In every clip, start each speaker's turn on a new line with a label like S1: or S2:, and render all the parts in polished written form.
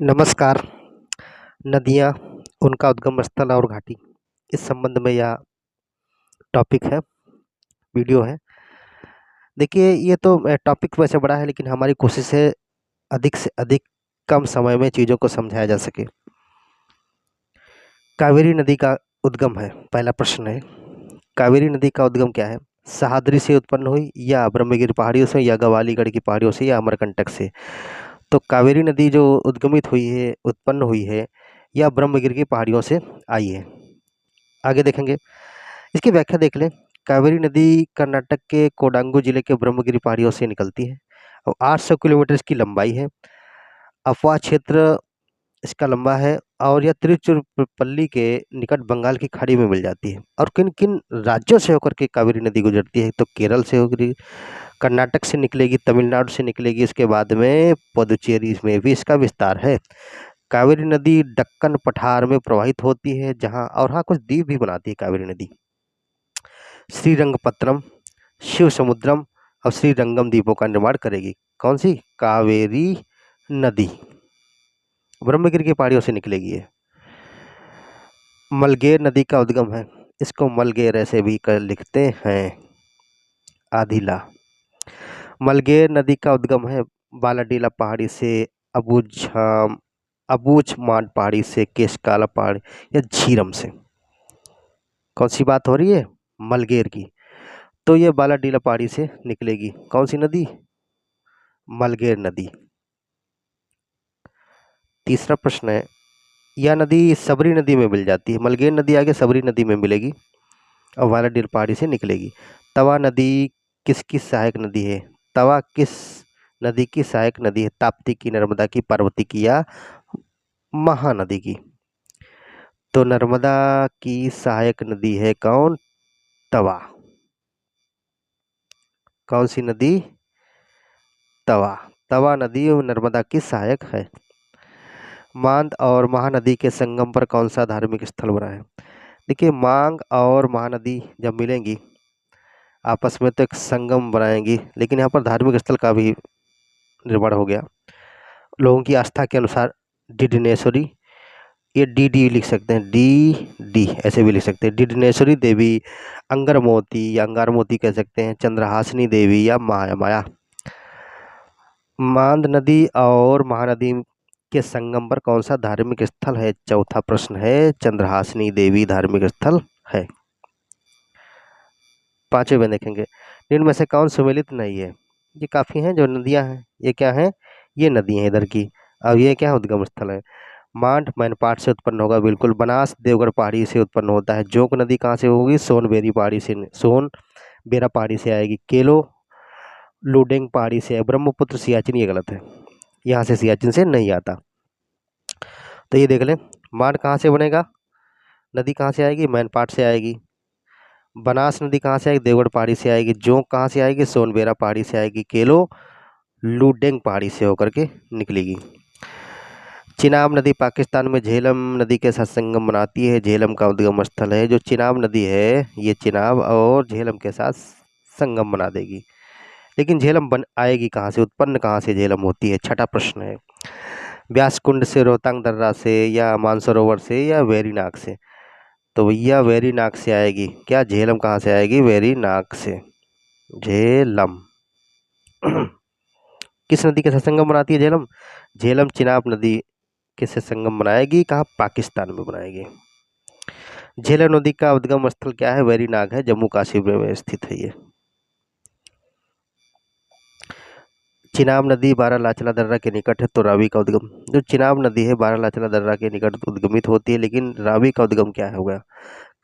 S1: नमस्कार। नदियाँ, उनका उद्गम स्थल और घाटी, इस संबंध में यह टॉपिक है, वीडियो है। देखिए, ये तो टॉपिक वैसे बड़ा है, लेकिन हमारी कोशिश है अधिक से अधिक कम समय में चीज़ों को समझाया जा सके। कावेरी नदी का उद्गम है, पहला प्रश्न है। कावेरी नदी का उद्गम क्या है? सह्याद्री से उत्पन्न हुई, या ब्रह्मगिरी पहाड़ियों से, या गवालीगढ़ की पहाड़ियों से, या अमरकंटक से? तो कावेरी नदी जो उद्गमित हुई है, उत्पन्न हुई है, या ब्रह्मगिरी की पहाड़ियों से आई है। आगे देखेंगे, इसकी व्याख्या देख लें। कावेरी नदी कर्नाटक के कोडांगू जिले के ब्रह्मगिरी पहाड़ियों से निकलती है और 800 किलोमीटर इसकी लंबाई है। अफवाह क्षेत्र इसका लंबा है और यह तिरुचिरापल्ली के निकट बंगाल की खाड़ी में मिल जाती है। और किन किन राज्यों से होकर के कावेरी नदी गुजरती है? तो केरल से होगी, कर्नाटक से निकलेगी, तमिलनाडु से निकलेगी, उसके बाद में पुदुचेरी में भी इसका विस्तार है। कावेरी नदी दक्कन पठार में प्रवाहित होती है, जहाँ और हाँ कुछ द्वीप भी बनाती है कावेरी नदी। श्रीरंगपत्तनम, शिव समुद्रम और श्रीरंगम द्वीपों का निर्माण करेगी। कौन सी? कावेरी नदी ब्रह्मगिरी की पहाड़ियों से निकलेगी ये। मलगेर नदी का उद्गम है, इसको मलगेर ऐसे भी कर लिखते हैं, आधिला। मलगेर नदी का उद्गम है बालाडीला पहाड़ी से, अबूझमाड़ पहाड़ी से, केशकाला पहाड़ी या झीरम से। कौन सी बात हो रही है? मलगेर की। तो ये बालाडीला पहाड़ी से निकलेगी। कौन सी नदी? मलगेर नदी। तीसरा प्रश्न है, यह नदी सबरी नदी में मिल जाती है। मलगेर नदी आगे सबरी नदी में मिलेगी और बालाडीला पहाड़ी से निकलेगी। तवा नदी किसकी सहायक नदी है? तवा किस नदी की सहायक नदी है? ताप्ती की, नर्मदा की, पार्वती की या महानदी की? तो नर्मदा की सहायक नदी है कौन? तवा। कौन सी नदी? तवा। तवा नदी नर्मदा की सहायक है। मांद और महानदी के संगम पर कौन सा धार्मिक स्थल बना है? देखिए, मांग और महानदी जब मिलेंगी आपस में तो एक संगम बनाएंगी, लेकिन यहाँ पर धार्मिक स्थल का भी निर्माण हो गया। लोगों की आस्था के अनुसार डिडनेश्वरी, ये डी डी लिख सकते हैं, डी डी ऐसे भी लिख सकते हैं, डिडनेश्वरी देवी, अंगरमोती या अंगारमोती कह सकते हैं, चंद्रहासिनी देवी या माया माया। मांद नदी और महानदी के संगम पर कौन सा धार्मिक स्थल है? चौथा प्रश्न है, चंद्रहासिनी देवी धार्मिक स्थल है। पांचवें में देखेंगे, निम्न में से कौन सुमेलित नहीं है? ये काफी हैं जो नदियां हैं, ये क्या है? ये नदी है इधर की। अब ये क्या है? उद्गम स्थल है। मांड मैनपाट से उत्पन्न होगा, बिल्कुल। बनास देवगढ़ पहाड़ी से उत्पन्न होता है। जोंक नदी कहाँ से होगी? सोनबेरी पहाड़ी से, सोन बेरा पहाड़ी से आएगी। केलो लुडेंग पहाड़ी से है। ब्रह्मपुत्र सियाचिन, ये गलत है, यहाँ से सियाचिन से नहीं आता। तो ये देख लें, मांड कहाँ से बनेगा? नदी कहाँ से आएगी? मैनपाट से आएगी। बनास नदी कहाँ से आएगी? देवगढ़ पहाड़ी से आएगी। जोंक कहाँ से आएगी? सोनबेरा पहाड़ी से आएगी। केलो लुडेंग पहाड़ी से होकर के निकलेगी। चिनाब नदी पाकिस्तान में झेलम नदी के साथ संगम बनाती है। झेलम का उद्गम स्थल है। जो चिनाब नदी है, ये चिनाब और झेलम के साथ संगम बना देगी। लेकिन झेलम बन आएगी कहाँ से? उत्पन्न कहाँ से झेलम होती है? छठा प्रश्न है। व्यास कुंड से, रोहतांग दर्रा से, या मानसरोवर से, या वेरीनाग से? तो भैया वेरीनाग से आएगी। क्या? झेलम कहाँ से आएगी? वेरीनाग से। झेलम किस नदी के साथ संगम बनाती है झेलम? झेलम चिनाब नदी के साथ संगम बनाएगी। कहाँ? पाकिस्तान में बनाएगी। झेलम नदी का उद्गम स्थल क्या है? वेरीनाग है, जम्मू कश्मीर में स्थित है ये। चिनाब नदी बारालाचला दर्रा के निकट है, तो रावी का उद्गम। जो चिनाब नदी है बारालाचला दर्रा के निकट उद्गमित होती है, लेकिन रावी का उद्गम क्या होगा?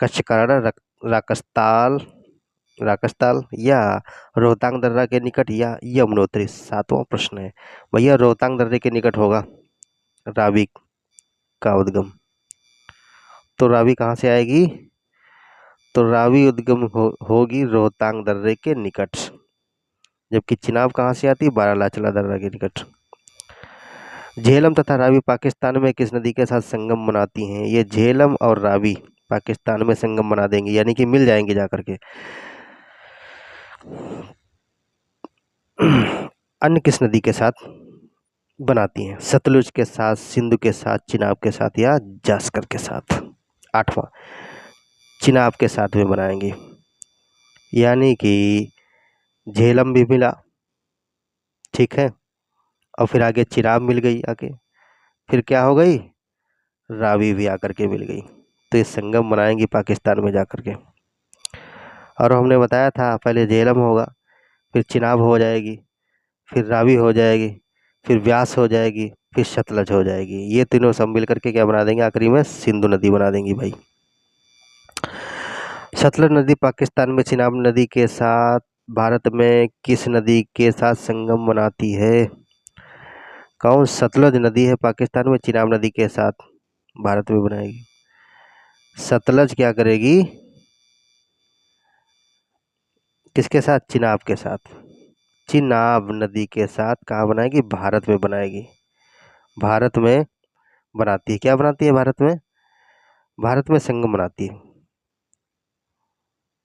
S1: कच्छकारा, राकस्ताल राकस्ताल या रोहतांग दर्रा के निकट, या यमुनोत्री? सातवां प्रश्न है भैया, रोहतांग दर्रे के निकट होगा रावी का उद्गम। तो रावी कहाँ से आएगी? तो रावी उद्गम होगी रोहतांग दर्रे के निकट। जबकि चिनाब कहाँ से आती है? बारालाचला दर्रा के निकट। झेलम तथा रावी पाकिस्तान में किस नदी के साथ संगम बनाती हैं? ये झेलम और रावी पाकिस्तान में संगम बना देंगे, यानी कि मिल जाएंगे जाकर के। अन्य किस नदी के साथ बनाती हैं, सतलुज के साथ, सिंधु के साथ, चिनाब के साथ या जास्कर के साथ। 8वां, चिनाब के साथ में बनाएंगी, यानी कि झेलम भी मिला, ठीक है, और फिर आगे चिनाब मिल गई, आगे फिर क्या हो गई, रावी भी आकर के मिल गई। तो ये संगम बनाएंगी पाकिस्तान में जाकर के। और हमने बताया था पहले झेलम होगा, फिर चिनाब हो जाएगी, फिर रावी हो जाएगी, फिर व्यास हो जाएगी, फिर सतलज हो जाएगी। ये तीनों सब मिल करके क्या बना देंगे, आखिरी में सिंधु नदी बना देंगी भाई। सतलज नदी पाकिस्तान में चिनाब नदी के साथ भारत में किस नदी के साथ संगम बनाती है? कौन सतलज नदी है पाकिस्तान में चिनाब नदी के साथ भारत में बनाएगी। सतलज क्या करेगी, किसके साथ, चिनाब के साथ। चिनाब नदी के साथ कहाँ बनाएगी, भारत में बनाएगी। भारत में बनाती है, क्या बनाती है भारत में, भारत में संगम बनाती है,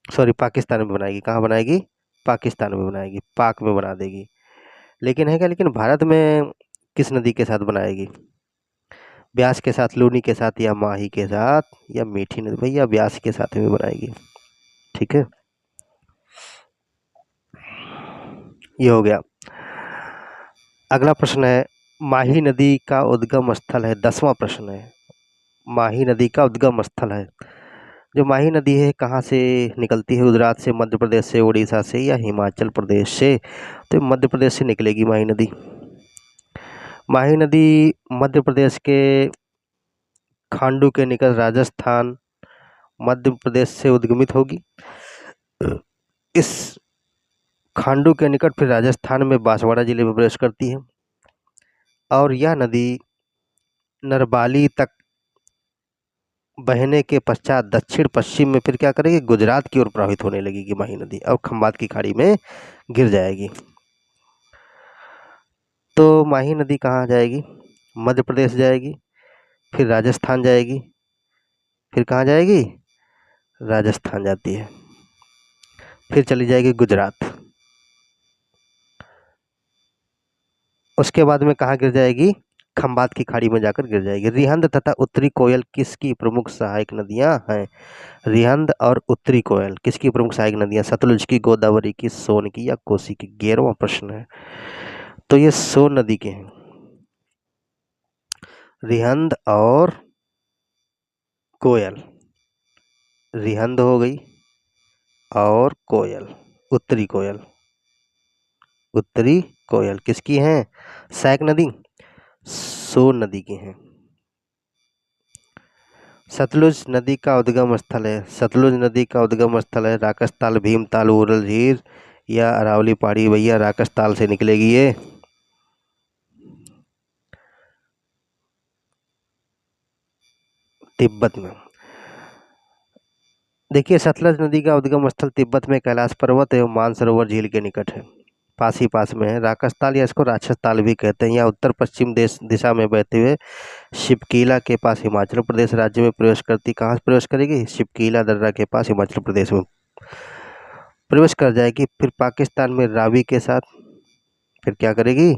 S1: सॉरी पाकिस्तान में बनाएगी। कहाँ बनाएगी, पाकिस्तान में बनाएगी, पाक में बना देगी। लेकिन है क्या, लेकिन भारत में किस नदी के साथ बनाएगी, ब्यास के साथ, लूनी के साथ, या माही के साथ, या मीठी नदी, भैया ब्यास के साथ में बनाएगी, ठीक है। ये हो गया। अगला प्रश्न है, माही नदी का उद्गम स्थल है, 10वां प्रश्न है, माही नदी का उद्गम स्थल है। जो माही नदी है कहाँ से निकलती है, गुजरात से, मध्य प्रदेश से, उड़ीसा से, या हिमाचल प्रदेश से। तो मध्य प्रदेश से निकलेगी माही नदी। माही नदी मध्य प्रदेश के खांडू के निकट राजस्थान, मध्य प्रदेश से उद्गमित होगी। इस खांडू के निकट फिर राजस्थान में बांसवाड़ा जिले में प्रवेश करती है, और यह नदी नरबाली तक बहने के पश्चात दक्षिण पश्चिम में फिर क्या करेगी, गुजरात की ओर प्रवाहित होने लगेगी माही नदी, और खंबात की खाड़ी में गिर जाएगी। तो माही नदी कहाँ जाएगी, मध्य प्रदेश जाएगी, फिर राजस्थान जाएगी, फिर कहाँ जाएगी, राजस्थान जाती है, फिर चली जाएगी गुजरात, उसके बाद में कहाँ गिर जाएगी, खंबात की खाड़ी में जाकर गिर जाएगी। रिहंद तथा उत्तरी कोयल किसकी प्रमुख सहायक नदियां हैं, रिहंद और उत्तरी कोयल किसकी प्रमुख सहायक नदियां, सतलुज की, गोदावरी की, सोन की, या कोसी की। 11वां प्रश्न है, तो ये सोन नदी के हैं, रिहंद और कोयल, रिहंद हो गई और कोयल, उत्तरी कोयल, उत्तरी कोयल किसकी हैं, सहायक नदी, सोन नदी की हैं। सतलुज नदी का उद्गम स्थल है, सतलुज नदी का उद्गम स्थल है राकसताल, भीमताल, उरल झील, या अरावली पहाड़ी। भैया राकसताल से निकलेगी ये, तिब्बत में। देखिए सतलज नदी का उद्गम स्थल तिब्बत में कैलाश पर्वत एवं मानसरोवर झील के निकट है, पास ही पास में है। राकसताल या इसको राक्षसताल भी कहते हैं, यहाँ उत्तर पश्चिम दिशा में बहते हुए शिवकीला के पास हिमाचल प्रदेश राज्य में प्रवेश करती। कहाँ से प्रवेश करेगी, शिवकीला दर्रा के पास हिमाचल प्रदेश में प्रवेश कर जाएगी। फिर पाकिस्तान में रावी के साथ फिर क्या करेगी,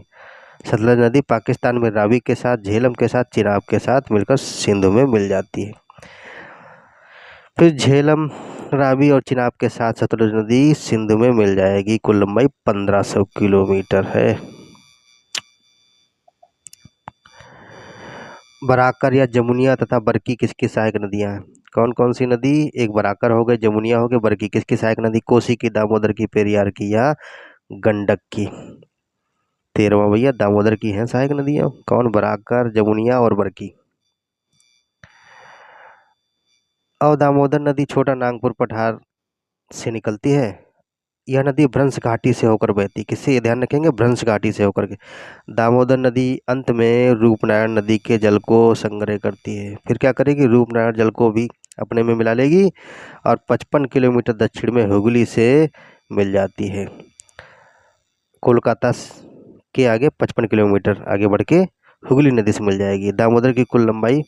S1: सतलज नदी पाकिस्तान में रावी के साथ, झेलम के साथ, चिनाब के साथ मिलकर सिंधु में मिल जाती है। फिर झेलम, रावी और चिनाब के साथ सतलुज नदी सिंधु में मिल जाएगी। कुल लंबाई 1500 किलोमीटर है। बराकर या जमुनिया तथा बरकी किसकी सहायक नदियां हैं, कौन कौन सी नदी, एक बराकर हो गए, जमुनिया हो गए, बरकी किसकी सहायक नदी, कोसी की, दामोदर की, पेरियार की, या गंडक की। 13वां भैया दामोदर की हैं सहायक नदियां, कौन, बराकर, जमुनिया और बरकी। और दामोदर नदी छोटा नागपुर पठार से निकलती है। यह नदी भ्रंश घाटी से होकर बहती, किससे, ये ध्यान रखेंगे, भ्रंश घाटी से होकर के। दामोदर नदी अंत में रूपनारायण नदी के जल को संग्रह करती है, फिर क्या करेगी, रूपनारायण जल को भी अपने में मिला लेगी, और 55 किलोमीटर दक्षिण में हुगली से मिल जाती है। कोलकाता के आगे 55 किलोमीटर आगे बढ़ के हुगली नदी से मिल जाएगी। दामोदर की कुल लंबाई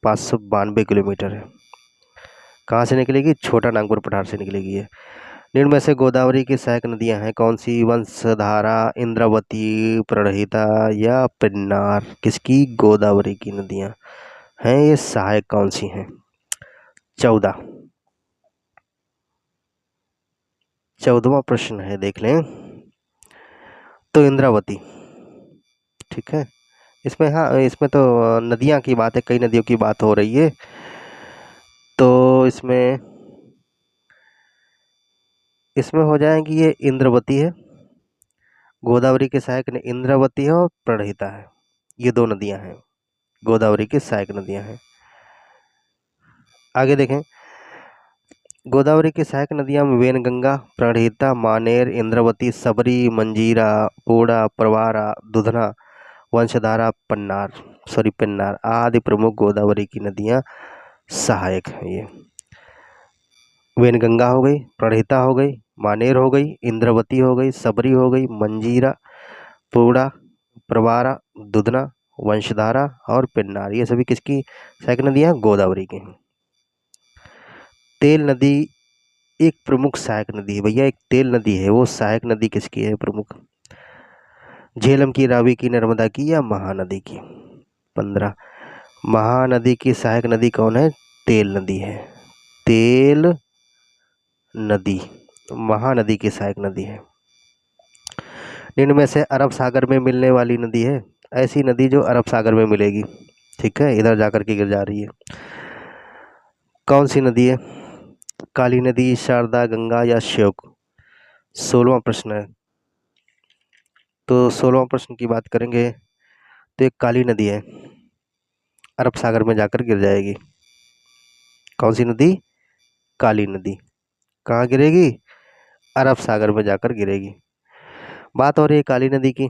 S1: 592 किलोमीटर है। कहाँ से निकलेगी, छोटा नागपुर पठार से निकलेगी ये। निम्न में से गोदावरी की सहायक नदियां हैं कौन सी? वंशधारा, इंद्रावती, प्रणहिता या पेन्नार। किसकी? गोदावरी की नदियां हैं ये सहायक कौन सी हैं? 14वां प्रश्न है, देख लें। तो इंद्रावती, ठीक है। इसमें हाँ, इसमें तो नदियां की बात है, कई नदियों की बात हो रही है। तो इसमें इसमें हो जाएगी ये इंद्रावती है। गोदावरी के सहायक ने इंद्रावती है और प्रणहिता है। ये दो नदियां हैं, गोदावरी की सहायक नदियां हैं। आगे देखें, गोदावरी की सहायक नदियां में वेनगंगा, प्रणहिता, मानेर, इंद्रावती, सबरी, मंजीरा, पोड़ा, प्रवारा, दुधना, वंशधारा, पेन्नार आदि प्रमुख गोदावरी की नदियां सहायक हैं। ये वेनगंगा हो गई, प्रणहिता हो गई, मानेर हो गई, इंद्रावती हो गई, सबरी हो गई, मंजीरा, पोड़ा, प्रवारा, दुधना, वंशधारा और पेन्नार, ये सभी किसकी सहायक नदियां? गोदावरी की हैं। तेल नदी एक प्रमुख सहायक नदी है भैया, एक तेल नदी है, वो सहायक नदी किसकी है प्रमुख? झेलम की, रावी की, नर्मदा की या महानदी की? 15। महानदी की सहायक नदी कौन है? तेल नदी है। तेल नदी महानदी की सहायक नदी है। निम्न में से अरब सागर में मिलने वाली नदी है, ऐसी नदी जो अरब सागर में मिलेगी, ठीक है, इधर जाकर के गिर जा रही है, कौन सी नदी है? काली नदी, शारदा, गंगा या श्योक? 16वां प्रश्न है। तो 16वां प्रश्न की बात करेंगे तो एक काली नदी है, अरब सागर में जाकर गिर जाएगी। कौन सी नदी? काली नदी। कहाँ गिरेगी? अरब सागर में जाकर गिरेगी। बात हो रही है काली नदी की।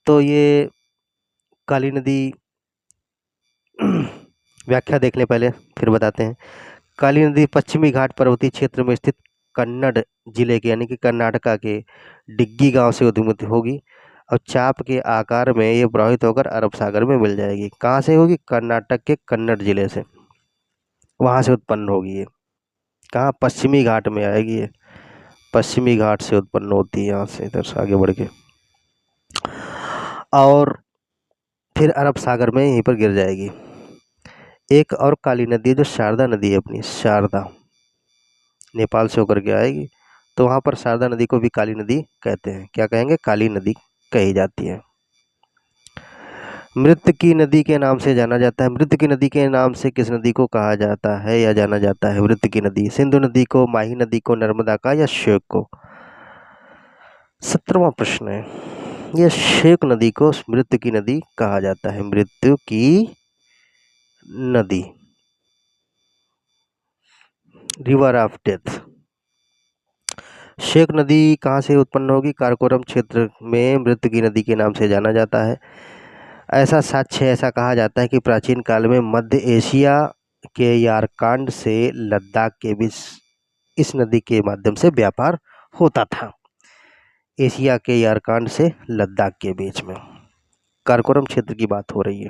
S1: तो ये काली नदी व्याख्या देख लें पहले, फिर बताते हैं। काली नदी पश्चिमी घाट पर्वतीय क्षेत्र में स्थित कन्नड़ जिले के यानी कि कर्नाटका के डिग्गी गांव से उद्गमित होगी और चाप के आकार में ये प्रवाहित होकर अरब सागर में मिल जाएगी। कहाँ से होगी? कर्नाटक के कन्नड़ जिले से, वहां से उत्पन्न होगी ये। कहाँ? पश्चिमी घाट में आएगी ये, पश्चिमी घाट से उत्पन्न होती है, यहाँ से इधर से आगे बढ़ के और फिर अरब सागर में यहीं पर गिर जाएगी। एक और काली नदी है जो शारदा नदी है, अपनी शारदा, नेपाल से होकर के आएगी। तो वहाँ पर शारदा नदी को भी काली नदी कहते हैं। क्या कहेंगे? काली नदी कही जाती है। मृत की नदी के नाम से जाना जाता है। मृत की नदी के नाम से किस नदी को कहा जाता है या जाना जाता है? मृत की नदी सिंधु नदी को, माही नदी को, नर्मदा का या श्योक को? 17वां प्रश्न है। यह श्योक नदी को मृत की नदी कहा जाता है। मृत्यु की नदी, रिवर ऑफ डेथ। श्योक नदी कहाँ से उत्पन्न होगी? काराकोरम क्षेत्र में मृत की नदी के नाम से जाना जाता है। ऐसा साक्ष्य ऐसा कहा जाता है कि प्राचीन काल में मध्य एशिया के यारकांड से लद्दाख के बीच इस नदी के माध्यम से व्यापार होता था। एशिया के यारकांड से लद्दाख के बीच में काराकोरम क्षेत्र की बात हो रही है,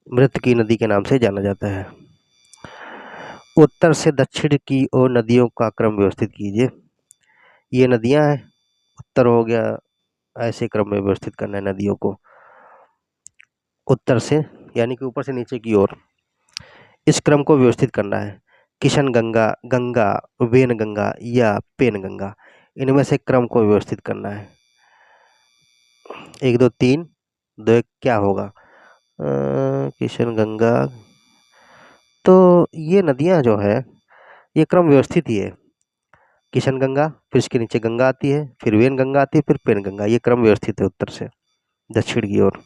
S1: मृत की नदी के नाम से जाना जाता है। उत्तर से दक्षिण की ओर नदियों का क्रम व्यवस्थित कीजिए। ये नदियां हैं, उत्तर हो गया, ऐसे क्रम में व्यवस्थित करना है नदियों को, उत्तर से यानी कि ऊपर से नीचे की ओर इस क्रम को व्यवस्थित करना है। किशन गंगा, गंगा, वेन गंगा या पेन गंगा, इनमें से क्रम को व्यवस्थित करना है। 1 2 3 2 1 क्या होगा? किशन गंगा। तो ये नदियां जो है ये क्रम व्यवस्थित ही है। किशन गंगा, फिर इसके नीचे गंगा आती है, फिर वेन गंगा आती है, फिर पेन गंगा, ये क्रम व्यवस्थित है उत्तर से दक्षिण की ओर।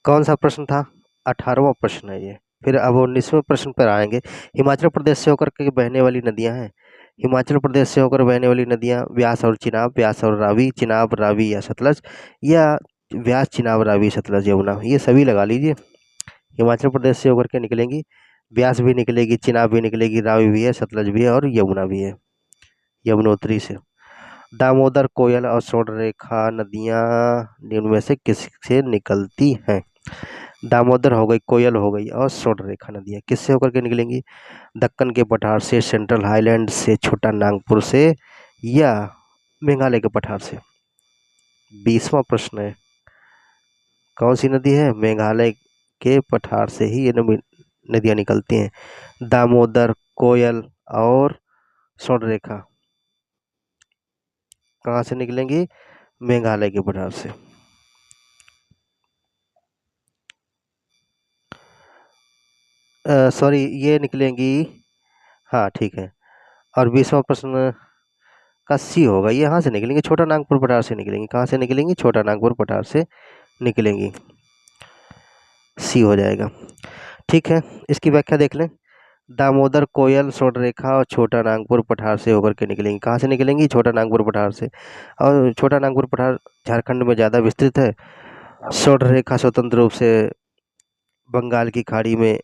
S1: कौन सा प्रश्न था? 18वां प्रश्न है ये। फिर अब 19वें प्रश्न पर आएंगे। हिमाचल प्रदेश से होकर के बहने वाली नदियां हैं। हिमाचल प्रदेश से होकर बहने वाली नदियां व्यास और चिनाब, व्यास और रावी, चिनाब, रावी या सतलज, या व्यास, चिनाब, रावी, सतलज, यमुना, ये सभी लगा लीजिए। हिमाचल प्रदेश से होकर के निकलेंगी, व्यास भी निकलेगी, चिनाब भी निकलेगी, रावी भी है, सतलज भी है और यमुना भी है, यमुनोत्री से। दामोदर, कोयल और स्वर्णरेखा नदियां निम्न में से किससे निकलती हैं? दामोदर हो गई, कोयल हो गई और स्वर्णरेखा नदियाँ किससे होकर के निकलेंगी? दक्कन के पठार से, सेंट्रल हाईलैंड से, छोटा नागपुर से या मेघालय के पठार से। 20वां प्रश्न है, कौन सी नदी है? मेघालय के पठार से ही ये नदियाँ निकलती हैं। दामोदर, कोयल और स्वर्णरेखा कहाँ से निकलेंगी? मेघालय के पठार से। सॉरी, ये निकलेंगी, हाँ ठीक है। और 20वां प्रश्न का सी होगा, ये यहाँ से निकलेंगी, छोटा नागपुर पठार से निकलेंगी। कहाँ से निकलेंगी? छोटा नागपुर पठार से निकलेंगी, सी हो जाएगा। ठीक है, इसकी व्याख्या देख लें। दामोदर, कोयल, स्वर्णरेखा और छोटा नागपुर पठार से होकर के निकलेंगी। कहाँ से निकलेंगी? छोटा नागपुर पठार से। और छोटा नागपुर पठार झारखंड में ज़्यादा विस्तृत है। स्वर्णरेखा स्वतंत्र रूप से बंगाल की खाड़ी में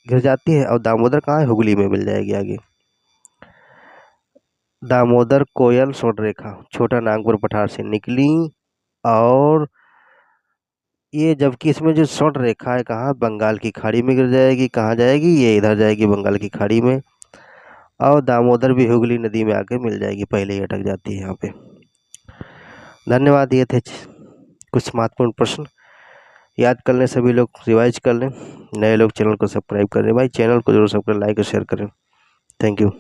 S1: गिर जाती है। और दामोदर कहाँ है? हुगली में मिल जाएगी आगे। दामोदर, कोयल, स्वर्णरेखा छोटा नागपुर पठार से निकली। और ये जबकि इसमें जो स्वर्णरेखा है कहाँ? बंगाल की खाड़ी में गिर जाएगी। कहाँ जाएगी? ये इधर जाएगी, बंगाल की खाड़ी में। और दामोदर भी हुगली नदी में आके मिल जाएगी, पहले ही अटक जाती है यहाँ पे। धन्यवाद। ये थे कुछ महत्वपूर्ण प्रश्न, याद कर लें, सभी लोग रिवाइज कर लें। नए लोग चैनल को सब्सक्राइब करें भाई, चैनल को जरूर सब्सक्राइब, लाइक और शेयर करें। Thank you.